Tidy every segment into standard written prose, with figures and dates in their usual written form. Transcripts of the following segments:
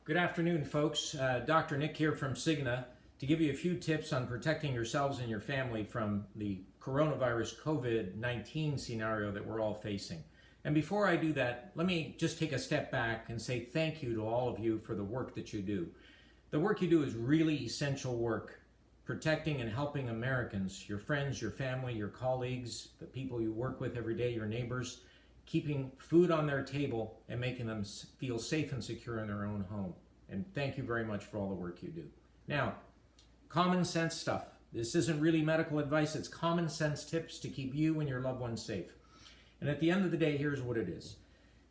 Good afternoon, folks. Dr. Nick here from Cigna to give you a few tips on protecting yourselves and your family from the coronavirus COVID-19 scenario that we're all facing. And before I do that, let me just take a step back and say thank you to all of you for the work that you do. The work you do is really essential work, protecting and helping Americans, your friends, your family, your colleagues, the people you work with every day, your neighbors, keeping food on their table and making them feel safe and secure in their own home. And thank you very much for all the work you do. Now, common sense stuff. This isn't really medical advice, it's common sense tips to keep you and your loved ones safe. And at the end of the day, here's what it is.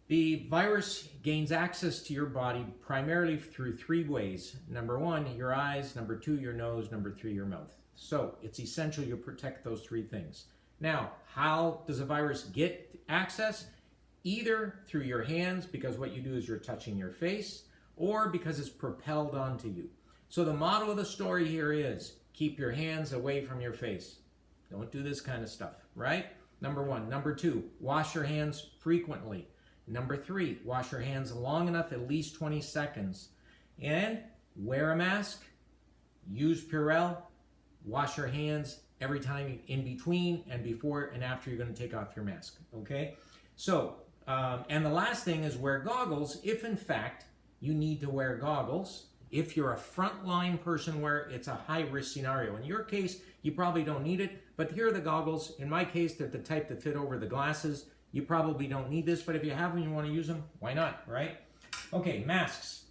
The virus gains access to your body primarily through three ways. Number one, your eyes. Number two, your nose. Number three, your mouth. So it's essential you protect those three things. Now, how does a virus get access? Either through your hands, because what you do is you're touching your face, or because it's propelled onto you. So the motto of the story here is, keep your hands away from your face. Don't do this kind of stuff, right? Number one. Number two, wash your hands frequently. Number three, wash your hands long enough, at least 20 seconds. And wear a mask, use Purell, wash your hands every time in between and before and after you're going to take off your mask, okay? So, and the last thing is wear goggles if in fact you need to wear goggles. If you're a frontline person where it's a high-risk scenario. In your case, you probably don't need it, but here are the goggles. In my case, they're the type that fit over the glasses. You probably don't need this, but if you have them and you want to use them, why not, right? Okay, masks.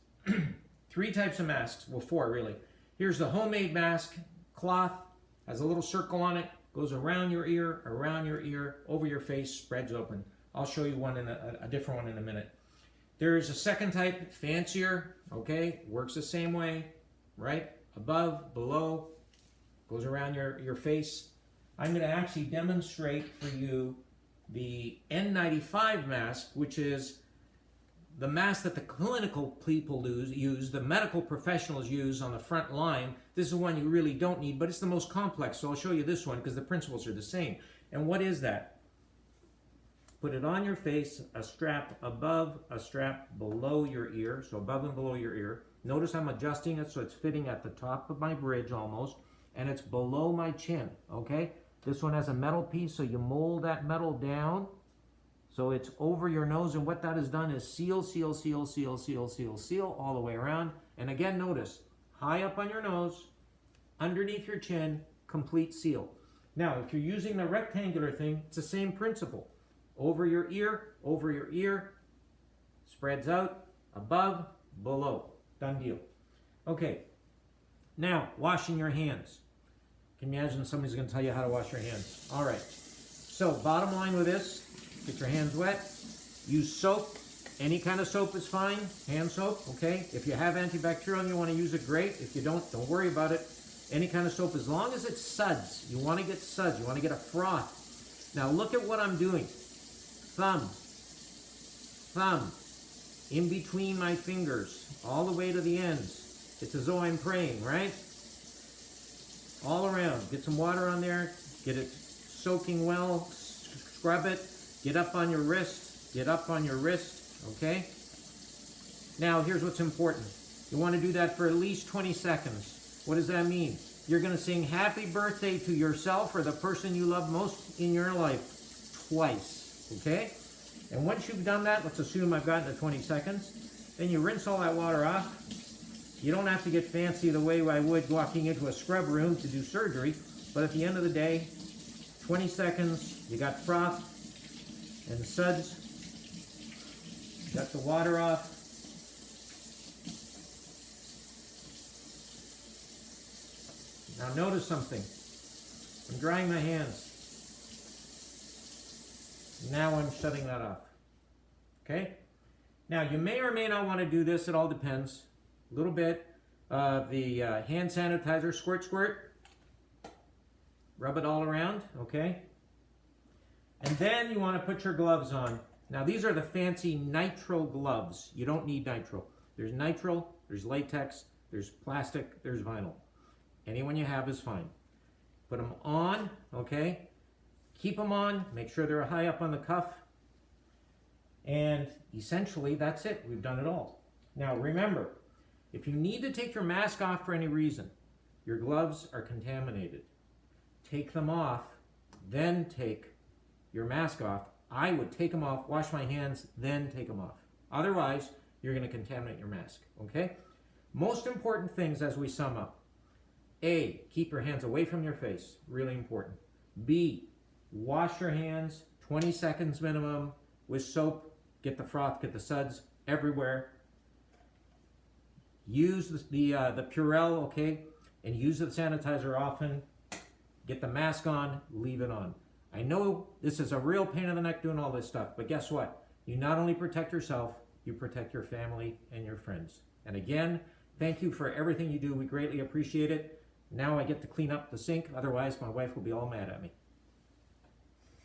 Three types of masks, well, four really. Here's the homemade mask, cloth, has a little circle on it, goes around your ear, over your face, spreads open. I'll show you one in a different one in a minute. There's a second type, fancier, okay, works the same way, right? Above, below, goes around your face. I'm going to actually demonstrate for you the N95 mask, which is the mask that the clinical people use, the medical professionals use on the front line. This is one you really don't need, but it's the most complex, so I'll show you this one because the principles are the same. And what is that? Put it on your face, a strap above, a strap below your ear, so above and below your ear. Notice I'm adjusting it so it's fitting at the top of my bridge almost, and it's below my chin, okay? This one has a metal piece, so you mold that metal down so it's over your nose, and what that has done is seal all the way around. And again, notice, high up on your nose, underneath your chin, complete seal. Now, if you're using the rectangular thing, it's the same principle. Over your ear, spreads out, above, below. Done deal. Okay, now, washing your hands. Can you imagine somebody's going to tell you how to wash your hands? All right, so bottom line with this, get your hands wet, use soap. Any kind of soap is fine, hand soap, okay? If you have antibacterial and you want to use it, great. If you don't worry about it. Any kind of soap, as long as it's suds. You want to get suds, you want to get a froth. Now look at what I'm doing. Thumb, in between my fingers, all the way to the ends. It's as though I'm praying, right? All around. Get some water on there, get it soaking well, scrub it, get up on your wrist, okay? Now, here's what's important. You want to do that for at least 20 seconds. What does that mean? You're going to sing happy birthday to yourself or the person you love most in your life twice. Okay? And once you've done that, let's assume I've gotten to 20 seconds, then you rinse all that water off. You don't have to get fancy the way I would walking into a scrub room to do surgery, but at the end of the day, 20 seconds, you got froth and suds, got the water off. Now notice something. I'm drying my hands. Now I'm shutting that off, okay? Now you may or may not want to do this, it all depends. A little bit of the hand sanitizer, squirt, rub it all around, okay? And then you want to put your gloves on. Now these are the fancy nitrile gloves. You don't need nitrile. There's nitrile, there's latex, there's plastic, there's vinyl. Any one you have is fine. Put them on, okay? Keep them on, make sure they're high up on the cuff, and essentially that's it. We've done it all. Now remember, If you need to take your mask off for any reason, your gloves are contaminated, take them off, then take your mask off. I would take them off, wash my hands, then take them off. Otherwise, you're going to contaminate your mask, okay? Most important things as we sum up. A, keep your hands away from your face, really important. B, wash your hands 20 seconds minimum with soap. Get the froth, get the suds everywhere. Use the Purell, okay? And use the sanitizer often. Get the mask on, leave it on. I know this is a real pain in the neck doing all this stuff, but guess what? You not only protect yourself, you protect your family and your friends. And again, thank you for everything you do. We greatly appreciate it. Now I get to clean up the sink, otherwise my wife will be all mad at me.